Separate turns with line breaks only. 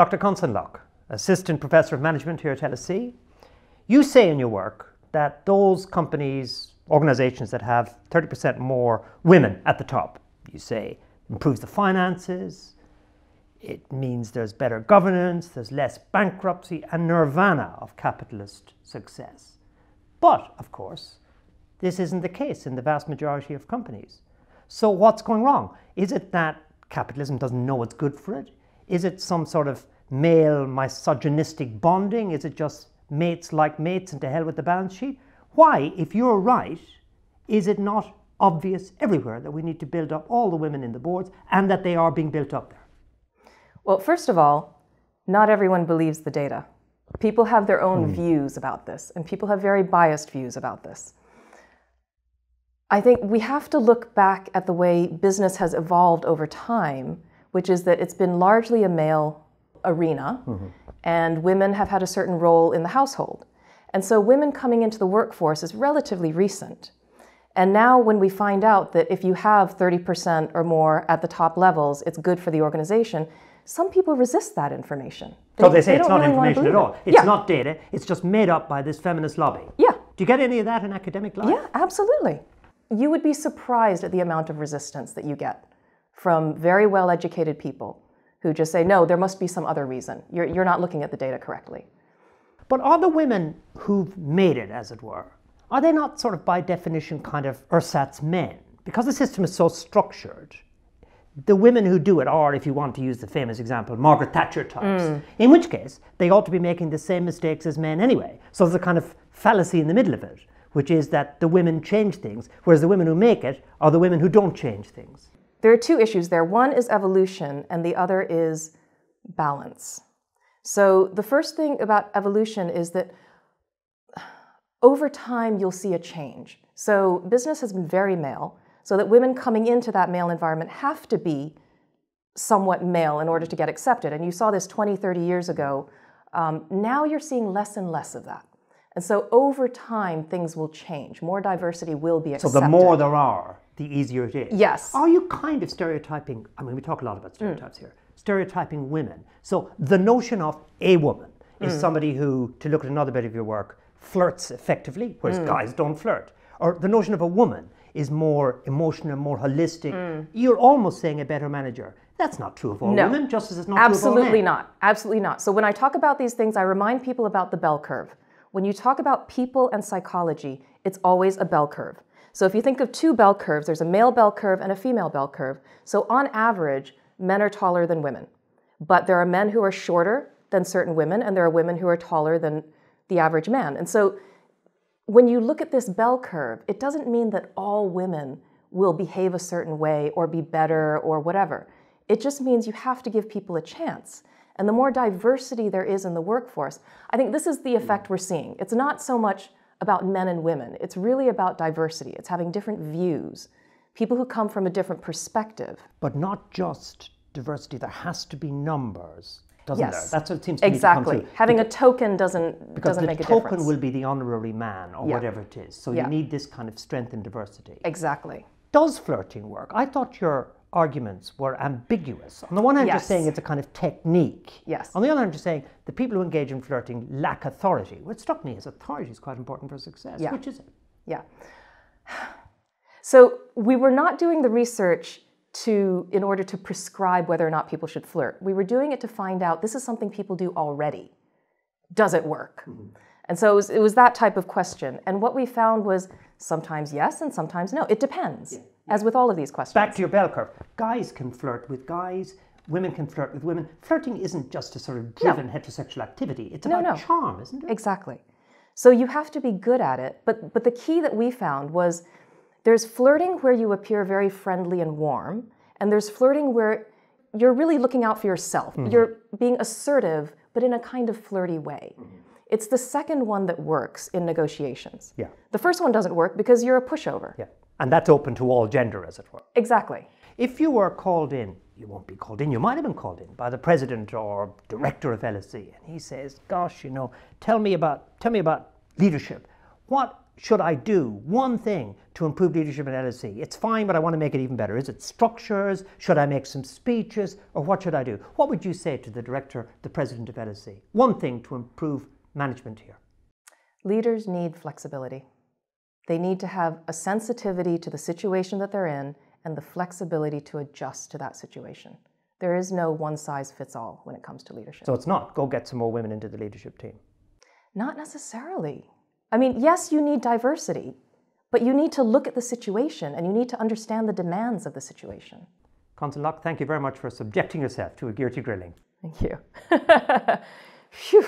Dr. Connson Locke, Assistant Professor of Management here at LSE. You say in your work that those companies, organizations that have 30% more women at the top, you say, improves the finances, it means there's better governance, there's less bankruptcy, and nirvana of capitalist success. But, of course, this isn't the case in the vast majority of companies. So what's going wrong? Is it that capitalism doesn't know what's good for it? Is it some sort of male misogynistic bonding? Is it just mates like mates and to hell with the balance sheet? Why, if you're right, is it not obvious everywhere that we need to build up all the women in the boards and that they are being built up there?
Well, first of all, not everyone believes the data. People have their own views about this, and people have very biased views about this. I think we have to look back at the way business has evolved over time, which is that it's been largely a male arena, and women have had a certain role in the household. And so women coming into the workforce is relatively recent. And now when we find out that if you have 30% or more at the top levels, it's good for the organization, some people resist that information.
So they say it's not
really
information at all. It's not data. It's just made up by this feminist lobby.
Yeah.
Do you get any of that in academic life?
Yeah, absolutely. You would be surprised at the amount of resistance that you get from very well-educated people who just say, no, there must be some other reason. You're not looking at the data correctly.
But are the women who've made it, as it were, are they not sort of by definition kind of ersatz men? Because the system is so structured, the women who do it are, if you want to use the famous example, Margaret Thatcher types, in which case they ought to be making the same mistakes as men anyway. So there's a kind of fallacy in the middle of it, which is that the women change things, whereas the women who make it are the women who don't change things.
There are two issues there. One is evolution, and the other is balance. So the first thing about evolution is that over time you'll see a change. So business has been very male, so that women coming into that male environment have to be somewhat male in order to get accepted. And you saw this 20, 30 years ago. Now you're seeing less and less of that. And so over time, things will change. More diversity will be accepted.
So the more there are, the easier it is.
Yes.
Are you kind of stereotyping, I mean, we talk a lot about stereotypes here, stereotyping women. So the notion of a woman is somebody who, to look at another bit of your work, flirts effectively, whereas guys don't flirt. Or the notion of a woman is more emotional, more holistic. You're almost saying a better manager. That's not true of all women, just as it's not true of all men.
Absolutely not. Absolutely not. So when I talk about these things, I remind people about the bell curve. When you talk about people and psychology, it's always a bell curve. So if you think of two bell curves, there's a male bell curve and a female bell curve. So on average, men are taller than women. But there are men who are shorter than certain women, and there are women who are taller than the average man. And so when you look at this bell curve, it doesn't mean that all women will behave a certain way or be better or whatever. It just means you have to give people a chance. And the more diversity there is in the workforce, I think this is the effect we're seeing. It's not so much about men and women. It's really about diversity. It's having different views, people who come from a different perspective.
But not just diversity, there has to be numbers, doesn't there? That's what it seems to me to come through.
Having a token doesn't make a difference.
Because the token will be the honorary man or whatever it is. So you need this kind of strength and diversity.
Exactly.
Does flirting work? I thought your arguments were ambiguous. On the one hand, you're saying it's a kind of technique.
Yes.
On the other hand, you're saying the people who engage in flirting lack authority. What struck me is authority is quite important for success. Which is it?
Yeah. So we were not doing the research in order to prescribe whether or not people should flirt. We were doing it to find out, this is something people do already. Does it work? And so it was that type of question. And what we found was sometimes yes and sometimes no. It depends, as with all of these questions.
Back to your bell curve. Guys can flirt with guys, women can flirt with women. Flirting isn't just a sort of driven heterosexual activity. It's about charm, isn't it?
Exactly. So you have to be good at it. But the key that we found was there's flirting where you appear very friendly and warm, and there's flirting where you're really looking out for yourself. You're being assertive, but in a kind of flirty way. It's the second one that works in negotiations. The first one doesn't work because you're a pushover.
And that's open to all gender, as it were.
Exactly.
If you were called in, you won't be called in, you might have been called in by the president or director of LSE, and he says, gosh, you know, tell me about leadership. What should I do? One thing to improve leadership at LSE. It's fine, but I want to make it even better. Is it structures? Should I make some speeches? Or what should I do? What would you say to the director, the president of LSE? One thing to improve management here.
Leaders need flexibility. They need to have a sensitivity to the situation that they're in and the flexibility to adjust to that situation. There is no one size fits all when it comes to leadership.
So it's not go get some more women into the leadership team.
Not necessarily. I mean, yes, you need diversity, but you need to look at the situation and you need to understand the demands of the situation.
Connson Locke, thank you very much for subjecting yourself to a Gearty Grilling.
Thank you. Phew.